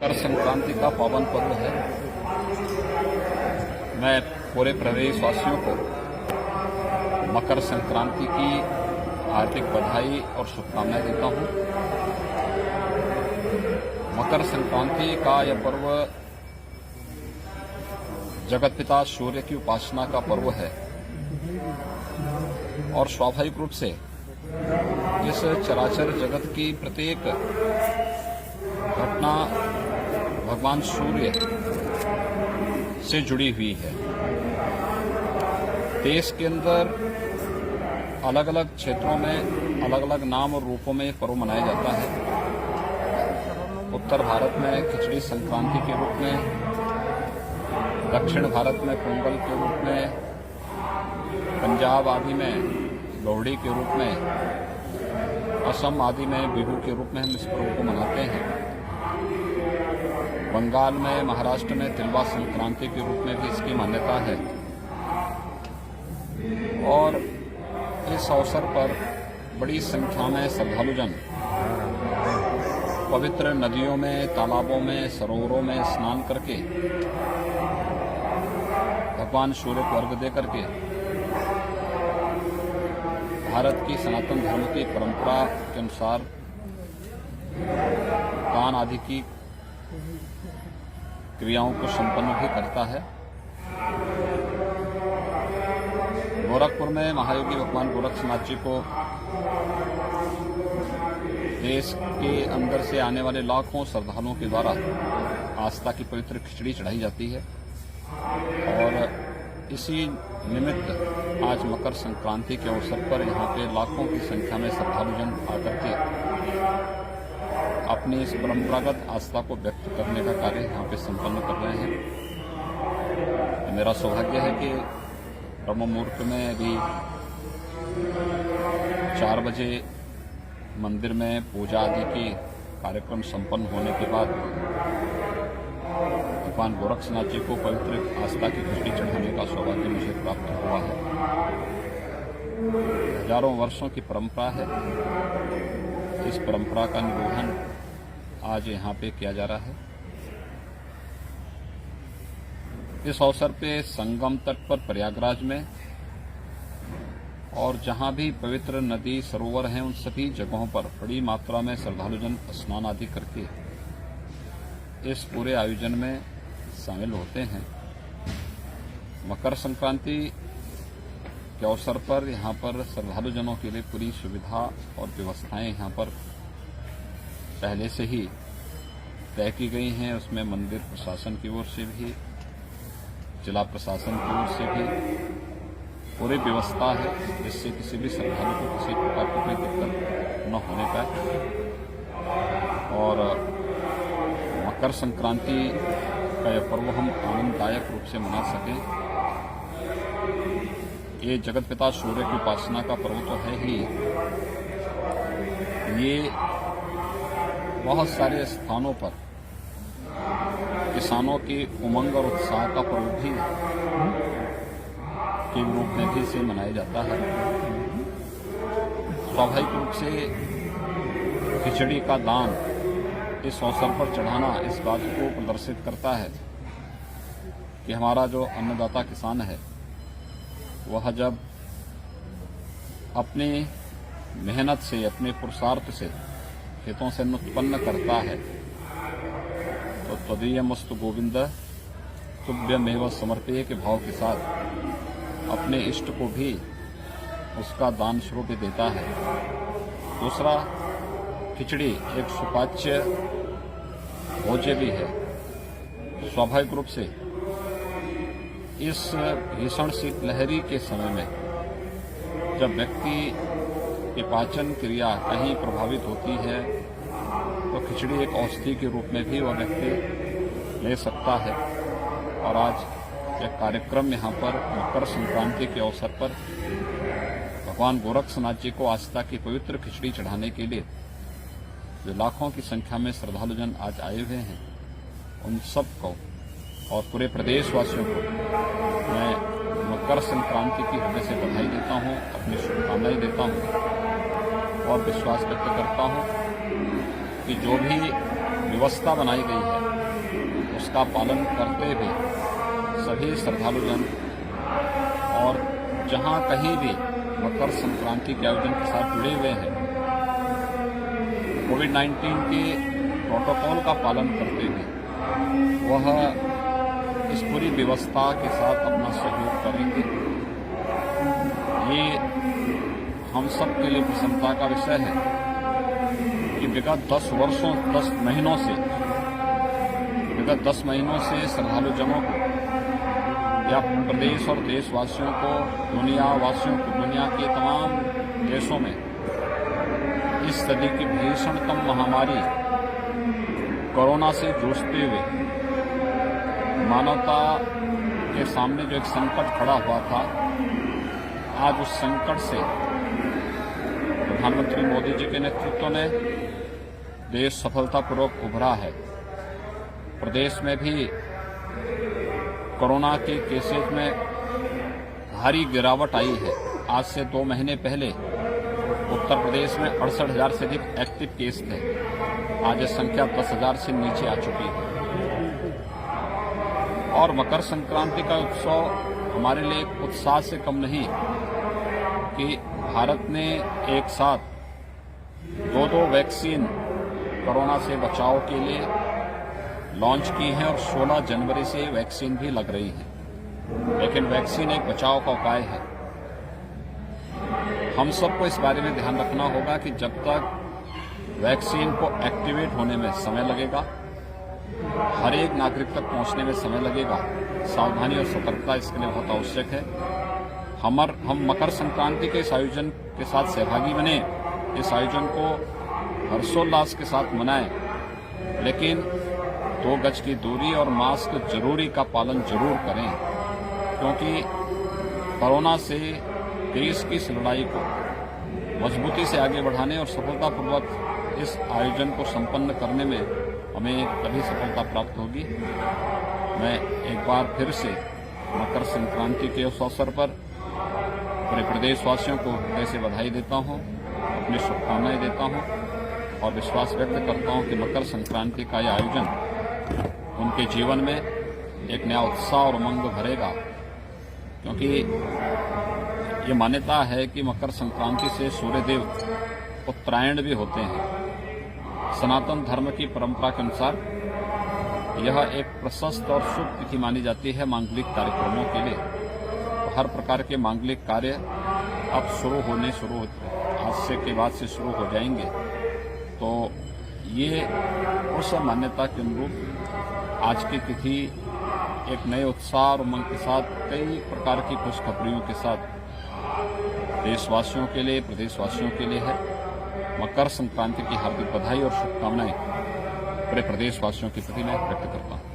मकर संक्रांति का पावन पर्व है। मैं पूरे प्रदेशवासियों को मकर संक्रांति की हार्दिक बधाई और शुभकामनाएं देता हूं। मकर संक्रांति का यह पर्व जगतपिता सूर्य की उपासना का पर्व है और स्वाभाविक रूप से इस चराचर जगत की प्रत्येक घटना भगवान सूर्य से जुड़ी हुई है। देश के अंदर अलग अलग क्षेत्रों में अलग अलग नाम और रूपों में पर्व मनाया जाता है। उत्तर भारत में खिचड़ी संक्रांति के रूप में, दक्षिण भारत में पोंगल के रूप में, पंजाब आदि में लोहड़ी के रूप में, असम आदि में बिहू के रूप में हम इस पर्व को मनाते हैं। बंगाल में, महाराष्ट्र में तिलवा संक्रांति के रूप में भी इसकी मान्यता है। और इस अवसर पर बड़ी संख्या में श्रद्धालुजन पवित्र नदियों में, तालाबों में, सरोवरों में स्नान करके भगवान सूर्य को अर्घ्य दे करके भारत की सनातन धर्म की परंपरा के अनुसार दान आदि की क्रियाओं को संपन्न भी करता है। गोरखपुर में महायोगी भगवान गोरक्षनाथ जी को देश के अंदर से आने वाले लाखों श्रद्धालुओं के द्वारा आस्था की पवित्र खिचड़ी चढ़ाई जाती है और इसी निमित्त आज मकर संक्रांति के अवसर पर यहाँ पे लाखों की संख्या में श्रद्धालुजन आकर के अपनी इस परंपरागत आस्था को व्यक्त करने का कार्य यहाँ पे संपन्न कर रहे हैं। मेरा सौभाग्य है कि ब्रह्म मुहूर्त में अभी 4 बजे मंदिर में पूजा आदि के कार्यक्रम संपन्न होने के बाद भगवान गोरक्षनाथ जी को पवित्र आस्था की खिचड़ी चढ़ाने का सौभाग्य मुझे प्राप्त हुआ है। हजारों वर्षों की परंपरा है। इस परंपरा का निर्वहन आज यहाँ पे किया जा रहा है। इस अवसर पे संगम तट पर प्रयागराज में और जहां भी पवित्र नदी सरोवर हैं उन सभी जगहों पर बड़ी मात्रा में श्रद्धालुजन स्नान आदि करके इस पूरे आयोजन में शामिल होते हैं। मकर संक्रांति के अवसर पर यहाँ पर श्रद्धालुजनों के लिए पूरी सुविधा और व्यवस्थाएं यहाँ पर पहले से ही तय की गई हैं। उसमें मंदिर प्रशासन की ओर से भी, जिला प्रशासन की ओर से भी पूरी व्यवस्था है जिससे किसी भी श्रद्धालु को किसी प्रकार की कोई दिक्कत न होने पाए। और मकर संक्रांति का यह पर्व हम आनंददायक रूप से मना सकें। ये जगतपिता सूर्य की उपासना का पर्व तो है ही, ये बहुत सारे स्थानों पर किसानों की उमंग और उत्साह का पर्व भी के रूप में भी इसे मनाया जाता है। स्वाभाविक रूप से खिचड़ी का दान इस अवसर पर चढ़ाना इस बात को प्रदर्शित करता है कि हमारा जो अन्नदाता किसान है वह जब अपनी मेहनत से, अपने पुरुषार्थ से खेतों से उत्पन्न करता है तो त्वदीयमस्तु गोविंद तुभ्यमेव समर्पये के भाव के साथ अपने इष्ट को भी उसका दान स्वरूप देता है। दूसरा, खिचड़ी एक सुपाच्य भोज्य भी है। स्वाभाविक रूप से इस भीषण शीतलहरी के समय में जब व्यक्ति की पाचन क्रिया कहीं प्रभावित होती है तो खिचड़ी एक औषधि के रूप में भी वह व्यक्ति ले सकता है। और आज यह कार्यक्रम यहाँ पर मकर संक्रांति के अवसर पर भगवान गोरक्षनाथ जी को आस्था की पवित्र खिचड़ी चढ़ाने के लिए जो लाखों की संख्या में श्रद्धालुजन आज आए हुए हैं, उन सब को और पूरे प्रदेशवासियों को मैं मकर संक्रांति की हृदय से बधाई देता हूं, अपनी शुभकामनाएं देता हूं और विश्वास व्यक्त करता हूं कि जो भी व्यवस्था बनाई गई है उसका पालन करते हुए सभी श्रद्धालुजन और जहां कहीं भी मकर संक्रांति के आयोजन के साथ जुड़े हुए हैं, कोविड-19 के प्रोटोकॉल का पालन करते हुए वह इस पूरी व्यवस्था के साथ अपना सहयोग करेंगे। ये हम सब के लिए प्रसन्नता का विषय है कि विगत 10 महीनों से श्रद्धालुजनों को या प्रदेश और देशवासियों को, दुनिया के तमाम देशों में इस सदी की भीषणतम महामारी कोरोना से जूझते हुए मानवता के सामने जो एक संकट खड़ा हुआ था, आज उस संकट से प्रधानमंत्री मोदी जी के नेतृत्व में देश सफलतापूर्वक उभरा है। प्रदेश में भी कोरोना के केसेस में भारी गिरावट आई है। आज से 2 महीने पहले उत्तर प्रदेश में 68,000 से अधिक एक्टिव केस थे। आज यह संख्या 10,000 से नीचे आ चुकी है। और मकर संक्रांति का उत्सव हमारे लिए एक उत्साह से कम नहीं कि भारत ने एक साथ 2 वैक्सीन कोरोना से बचाव के लिए लॉन्च की है और 16 जनवरी से वैक्सीन भी लग रही है। लेकिन वैक्सीन एक बचाव का उपाय है। हम सबको इस बारे में ध्यान रखना होगा कि जब तक वैक्सीन को एक्टिवेट होने में समय लगेगा, हर एक नागरिक तक पहुंचने में समय लगेगा, सावधानी और सतर्कता इसके लिए बहुत आवश्यक है। हम मकर संक्रांति के इस आयोजन के साथ सहभागी बने, इस आयोजन को हर्षोल्लास के साथ मनाएं, लेकिन 2 गज की दूरी और मास्क जरूरी का पालन जरूर करें, क्योंकि कोरोना से देश की इस लड़ाई को मजबूती से आगे बढ़ाने और सफलतापूर्वक इस आयोजन को संपन्न करने में हमें तभी सफलता प्राप्त होगी। मैं एक बार फिर से मकर संक्रांति के उस अवसर पर पूरे प्रदेशवासियों को हृदय से बधाई देता हूं, अपनी शुभकामनाएं देता हूं और विश्वास व्यक्त करता हूं कि मकर संक्रांति का यह आयोजन उनके जीवन में एक नया उत्साह और उमंग भरेगा, क्योंकि ये मान्यता है कि मकर संक्रांति से सूर्यदेव उत्तरायण भी होते हैं। सनातन धर्म की परंपरा के अनुसार यह एक प्रशस्त और शुभ तिथि मानी जाती है मांगलिक कार्यक्रमों के लिए। तो हर प्रकार के मांगलिक कार्य अब आज से के बाद से शुरू हो जाएंगे। तो ये उस मान्यता के अनुरूप आज की तिथि एक नए उत्साह और उमंग के साथ कई प्रकार की खुशखबरियों के साथ देशवासियों के लिए, प्रदेशवासियों के लिए है। मकर संक्रांति की हार्दिक बधाई और शुभकामनाएं पूरे प्रदेशवासियों के प्रति मैं व्यक्त करता हूं।